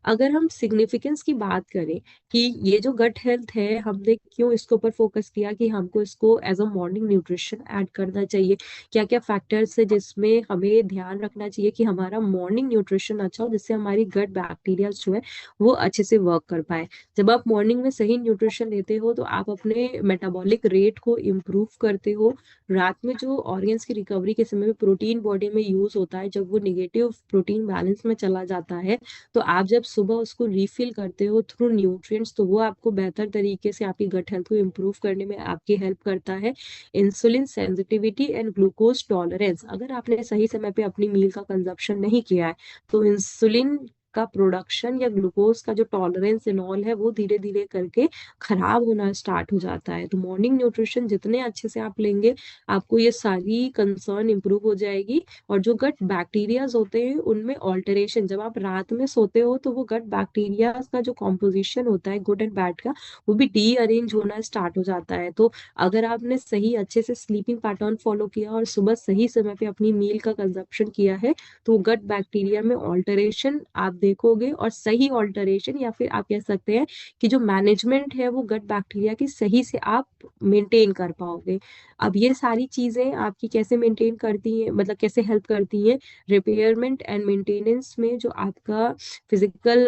अगर हम सिग्निफिकेंस की बात करें कि ये जो गट हेल्थ है, हमने क्यों इसके ऊपर फोकस किया कि हमको इसको as a morning nutrition add करना चाहिए, क्या क्या फैक्टर्स है जिसमें हमें ध्यान रखना चाहिए कि हमारा मॉर्निंग न्यूट्रिशन अच्छा हो, जिससे हमारी गट बैक्टीरिया जो है वो अच्छे से वर्क कर पाए। जब आप मॉर्निंग में सही न्यूट्रिशन लेते हो तो आप अपने मेटाबॉलिक रेट को इम्प्रूव करते हो। रात में जो ऑर्गन्स की रिकवरी के समय में प्रोटीन बॉडी में यूज होता है, जब वो निगेटिव प्रोटीन बैलेंस में चला जाता है, तो आप जब सुबह उसको रिफिल करते हो थ्रू न्यूट्रिएंट्स, तो वो आपको बेहतर तरीके से आपकी गट हेल्थ को इम्प्रूव करने में आपकी हेल्प करता है। Insulin sensitivity and glucose tolerance, अगर आपने सही समय पे अपनी मील का कंजप्शन नहीं किया है, तो इंसुलिन का प्रोडक्शन या ग्लूकोज का जो टॉलरेंस इनऑल है वो धीरे धीरे करके खराब होना स्टार्ट हो जाता है। तो मॉर्निंग न्यूट्रिशन जितने अच्छे से आप लेंगे, आपको ये सारी कंसर्न इंप्रूव हो जाएगी। और जो गट बैक्टीरियाज होते हैं उनमें ऑल्टरेशन, जब आप रात में सोते हो तो वो गट बैक्टीरियाज का जो कॉम्पोजिशन होता है गुड एंड बैड का, वो भी रीअरेंज होना स्टार्ट हो जाता है। तो अगर आपने सही अच्छे से स्लीपिंग पैटर्न फॉलो किया और सुबह सही समय पे अपनी मील का कंजप्शन किया है, तो गट बैक्टीरिया में ऑल्टरेशन आप देखोगे, और सही ऑल्टरेशन या फिर आप कह सकते हैं कि जो मैनेजमेंट है वो गट बैक्टीरिया की सही से आप मेंटेन कर पाओगे। अब ये सारी चीजें आपकी कैसे मेंटेन करती हैं, मतलब कैसे हेल्प करती हैं, रिपेयरमेंट एंड मेंटेनेंस में। जो आपका फिजिकल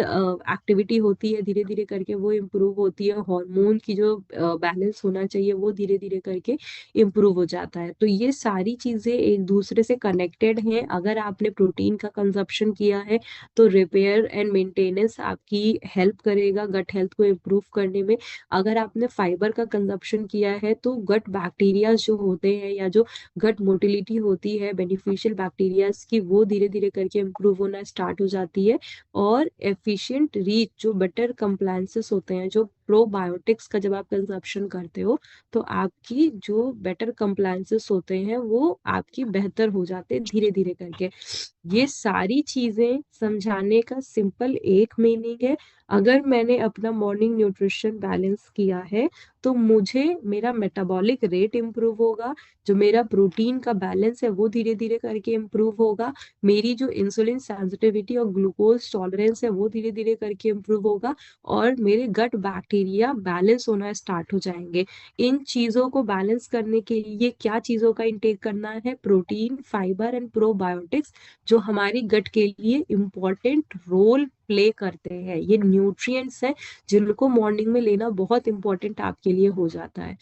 एक्टिविटी होती है धीरे धीरे करके वो इम्प्रूव होती है, हार्मोन की जो बैलेंस होना चाहिए वो धीरे धीरे करके इम्प्रूव हो जाता है। तो ये सारी चीजें एक दूसरे से कनेक्टेड हैं। अगर आपने प्रोटीन का कंजप्शन किया है तो रिपेयर एंड मेंटेनेंस आपकी हेल्प करेगा गट हेल्थ को इम्प्रूव करने में। अगर आपने फाइबर का कंजप्शन किया है तो गट बैक्टीरिया जो होते हैं या जो गट मोटिलिटी होती है बेनिफिशियल बैक्टीरियाज की, वो धीरे धीरे करके इम्प्रूव होना स्टार्ट हो जाती है। और एफिशिएंट रीच, जो बेटर कंप्लायंसेस होते हैं, जो प्रोबायोटिक्स का जब आप कंजप्शन करते हो तो आपकी जो बेटर कंप्लायंसेस होते हैं वो आपकी बेहतर हो जाते हैं धीरे धीरे करके। ये सारी चीजें समझाने का सिंपल एक मीनिंग है, अगर मैंने अपना मॉर्निंग न्यूट्रिशन बैलेंस किया है तो मुझे मेरा मेटाबॉलिक रेट इम्प्रूव होगा, जो मेरा प्रोटीन का बैलेंस है वो धीरे धीरे करके इम्प्रूव होगा, मेरी जो इंसुलिन सेंसिटिविटी और ग्लूकोज टॉलरेंस है वो धीरे धीरे करके इम्प्रूव होगा, और मेरे गट बैक्टीरिया बैलेंस होना स्टार्ट हो जाएंगे। इन चीजों को बैलेंस करने के लिए क्या चीजों का इंटेक करना है? प्रोटीन, फाइबर एंड प्रोबायोटिक्स, जो हमारी गट के लिए इम्पोर्टेंट रोल प्ले करते हैं। ये न्यूट्रिएंट्स हैं जिनको मॉर्निंग में लेना बहुत इंपॉर्टेंट आपके लिए हो जाता है।